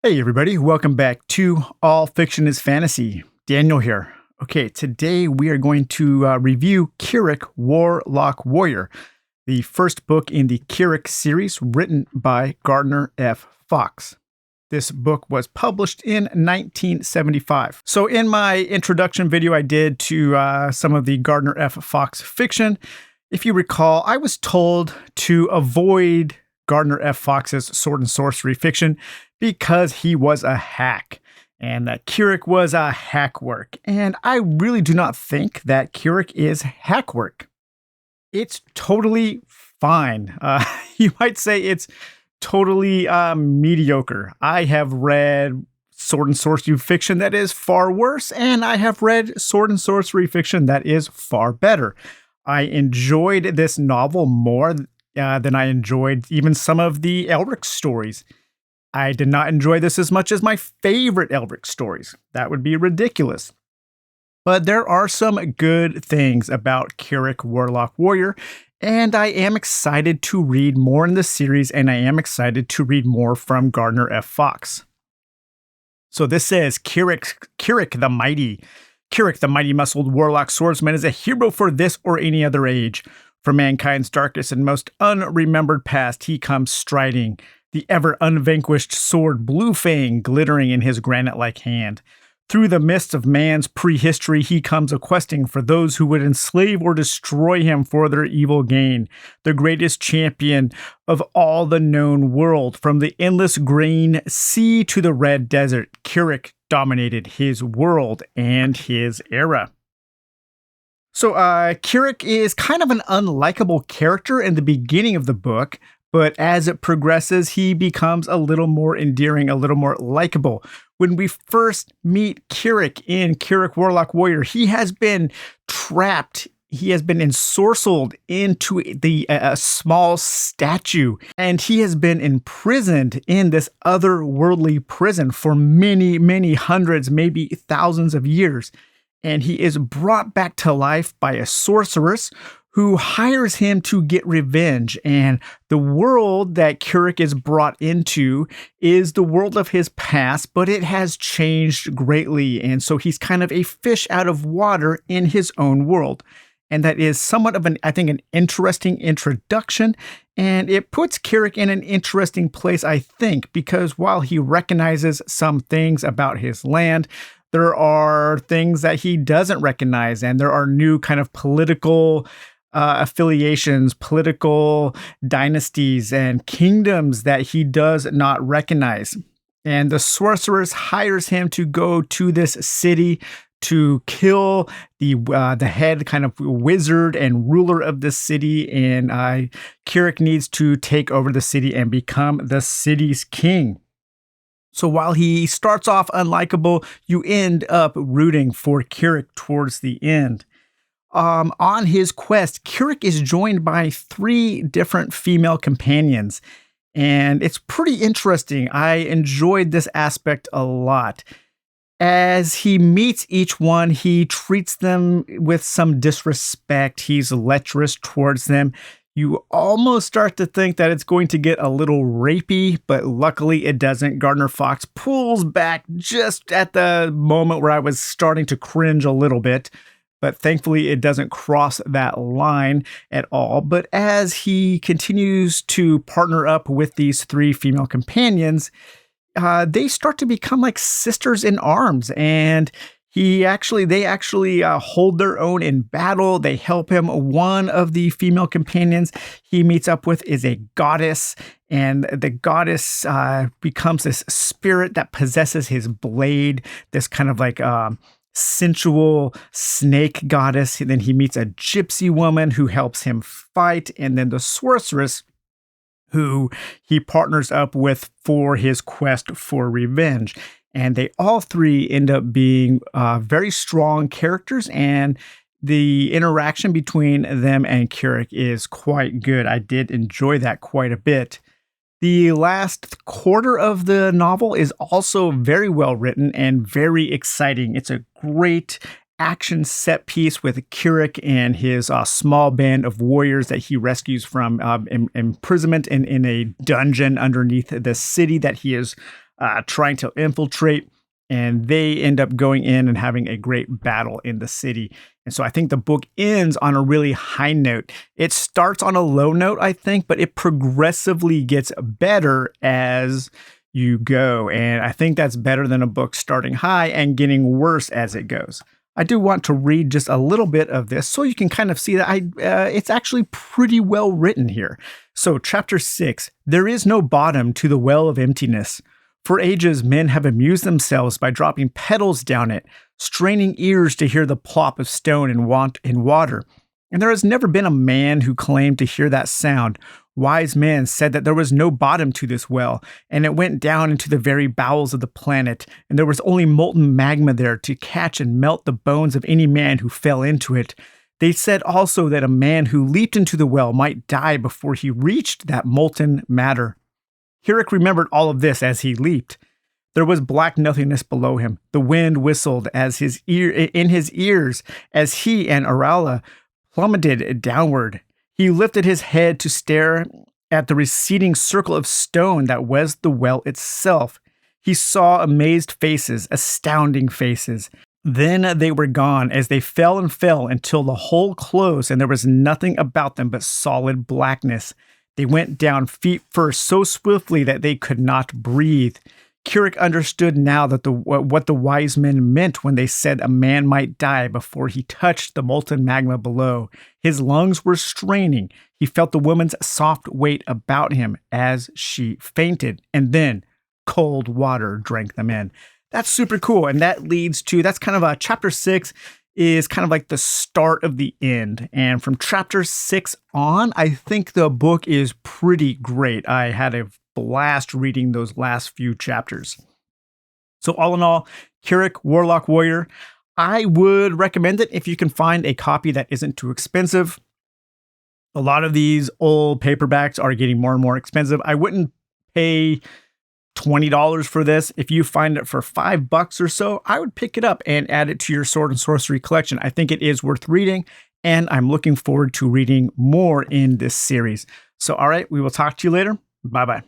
Hey, everybody. Welcome back to All Fiction is Fantasy. Daniel here. Okay, today we are going to review Kyrik, Warlock Warrior, the first book in the Kyrik series written by Gardner F. Fox. This book was published in 1975. So in my introduction video I did to some of the Gardner F. Fox fiction, if you recall, I was told to avoid Gardner F. Fox's sword and sorcery fiction because he was a hack and that Kyrik was a hack work. And I really do not think that Kyrik is hack work. It's totally fine. You might say it's totally mediocre. I have read sword and sorcery fiction that is far worse, and I have read sword and sorcery fiction that is far better. I enjoyed this novel more than I enjoyed even some of the Elric stories. I did not enjoy this as much as my favorite Elric stories. That would be ridiculous. But there are some good things about Kyrik, Warlock Warrior, and I am excited to read more in the series, and I am excited to read more from Gardner F. Fox. So this says, Kyrik the Mighty. Kyrik the mighty muscled warlock swordsman is a hero for this or any other age. From mankind's darkest and most unremembered past, he comes striding, the ever unvanquished sword Blue Fang glittering in his granite-like hand. Through the mists of man's prehistory, he comes a-questing for those who would enslave or destroy him for their evil gain. The greatest champion of all the known world, from the endless green sea to the red desert, Kyrik dominated his world and his era. So Kyrik is kind of an unlikable character in the beginning of the book, but as it progresses, he becomes a little more endearing, a little more likable. When we first meet Kyrik in Kyrik Warlock Warrior, he has been trapped. He has been ensorcelled into the small statue, and he has been imprisoned in this otherworldly prison for many, many hundreds, maybe thousands of years. And he is brought back to life by a sorceress who hires him to get revenge. And the world that Kyrik is brought into is the world of his past, but it has changed greatly. And so he's kind of a fish out of water in his own world. And that is somewhat of an interesting introduction. And it puts Kyrik in an interesting place, I think, because while he recognizes some things about his land, there are things that he doesn't recognize, and there are new kind of political affiliations, political dynasties, and kingdoms that he does not recognize. And the sorceress hires him to go to this city to kill the head kind of wizard and ruler of the city. And Kyrik needs to take over the city and become the city's king. So while he starts off unlikable, you end up rooting for Kyrik towards the end. On his quest, Kyrik is joined by 3 different female companions, and it's pretty interesting. I enjoyed this aspect a lot. As he meets each one, he treats them with some disrespect. He's lecherous towards them. You almost start to think that it's going to get a little rapey, but luckily it doesn't. Gardner Fox pulls back just at the moment where I was starting to cringe a little bit, but thankfully it doesn't cross that line at all. But as he continues to partner up with these 3 female companions, they start to become like sisters in arms, and they actually hold their own in battle. They help him. One of the female companions he meets up with is a goddess, and the goddess becomes this spirit that possesses his blade, this kind of like sensual snake goddess. And then he meets a gypsy woman who helps him fight, and then the sorceress who he partners up with for his quest for revenge. And they all 3 end up being very strong characters, and the interaction between them and Kyrik is quite good. I did enjoy that quite a bit. The last quarter of the novel is also very well written and very exciting. It's a great action set piece with Kyrik and his small band of warriors that he rescues from imprisonment in a dungeon underneath the city that he is trying to infiltrate. And they end up going in and having a great battle in the city. And so I think the book ends on a really high note. It starts on a low note, I think, but it progressively gets better as you go. And I think that's better than a book starting high and getting worse as it goes. I do want to read just a little bit of this so you can kind of see that it's actually pretty well written here. So chapter 6, there is no bottom to the well of emptiness. For ages, men have amused themselves by dropping petals down it, straining ears to hear the plop of stone in water. And there has never been a man who claimed to hear that sound. Wise men said that there was no bottom to this well, and it went down into the very bowels of the planet, and there was only molten magma there to catch and melt the bones of any man who fell into it. They said also that a man who leaped into the well might die before he reached that molten matter. Kyrik remembered all of this as he leaped. There was black nothingness below him. The wind whistled in his ears as he and Arala plummeted downward. He lifted his head to stare at the receding circle of stone that was the well itself. He saw amazed faces, astounding faces. Then they were gone as they fell and fell until the hole closed and there was nothing about them but solid blackness. They went down feet first so swiftly that they could not breathe. Kyrik understood now that what the wise men meant when they said a man might die before he touched the molten magma below. His lungs were straining. He felt the woman's soft weight about him as she fainted, and then cold water drank them in. That's super cool, and that's kind of chapter 6 is kind of like the start of the end. And from chapter 6 on, I think the book is pretty great. I had a blast reading those last few chapters. So all in all, Kyrik, Warlock Warrior, I would recommend it if you can find a copy that isn't too expensive. A lot of these old paperbacks are getting more and more expensive. I wouldn't pay $20 for this. If you find it for $5 or so, I would pick it up and add it to your Sword and Sorcery collection. I think it is worth reading, and I'm looking forward to reading more in this series. So, all right, we will talk to you later. Bye-bye.